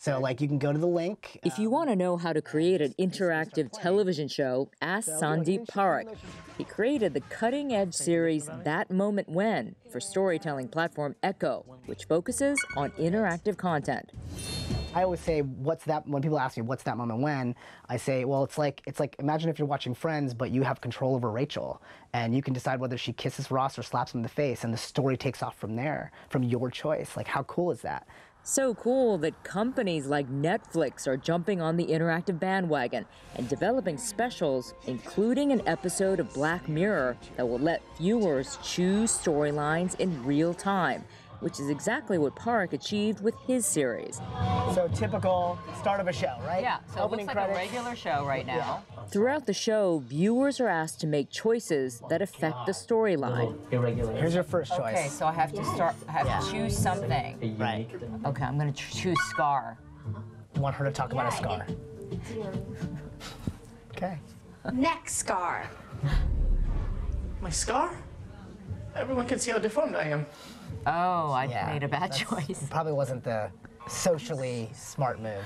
So like you can go to the link. If you want to know how to create an interactive television show, ask Sandeep Parekh. He created the cutting-edge series That Moment When for storytelling platform Echo, which focuses on interactive content. I always say, what's that, when people ask me, what's that moment when, I say, well, it's like imagine if you're watching Friends, but you have control over Rachel, and you can decide whether she kisses Ross or slaps him in the face, and the story takes off from there, from your choice. Like, how cool is that? So cool that companies like Netflix are jumping on the interactive bandwagon and developing specials, including an episode of Black Mirror that will let viewers choose storylines in real time, which is exactly what Parekh achieved with his series. So typical start of a show, right? Yeah, so it looks like a regular show right now. Yeah. Throughout the show, viewers are asked to make choices that affect the storyline. Here's your first choice. Okay, so I have to choose something. Right. Okay, I'm going to choose Scar. I want her to talk about a scar. Okay. Next scar. My scar? Everyone can see how deformed I am. Oh, I made a bad choice. Probably wasn't the socially smart move.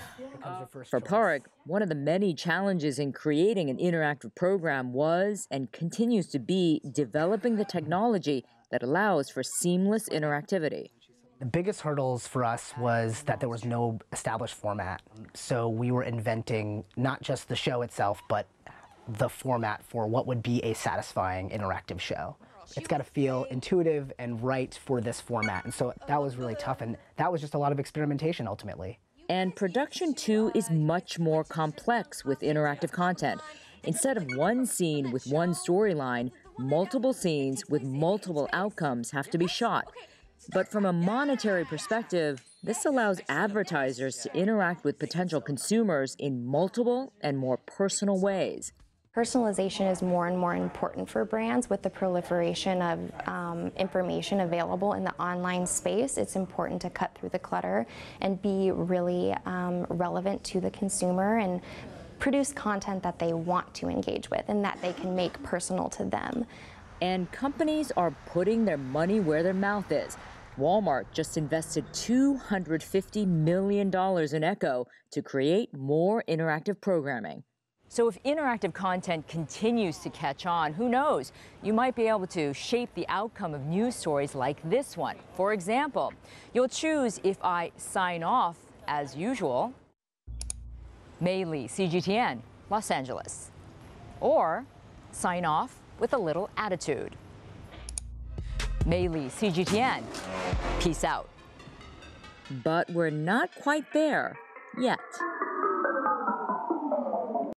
For Parekh, one of the many challenges in creating an interactive program was and continues to be developing the technology that allows for seamless interactivity. The biggest hurdles for us was that there was no established format. So we were inventing not just the show itself, but the format for what would be a satisfying interactive show. It's got to feel intuitive and right for this format. And so that was really tough, and that was just a lot of experimentation ultimately. And production, too, is much more complex with interactive content. Instead of one scene with one storyline, multiple scenes with multiple outcomes have to be shot. But from a monetary perspective, this allows advertisers to interact with potential consumers in multiple and more personal ways. Personalization is more and more important for brands with the proliferation of information available in the online space. It's important to cut through the clutter and be really relevant to the consumer and produce content that they want to engage with and that they can make personal to them. And companies are putting their money where their mouth is. Walmart just invested $250 million in Echo to create more interactive programming. So if interactive content continues to catch on, who knows? You might be able to shape the outcome of news stories like this one. For example, you'll choose if I sign off as usual, Mei Lee, CGTN, Los Angeles, or sign off with a little attitude. Mei Lee, CGTN, peace out. But we're not quite there yet.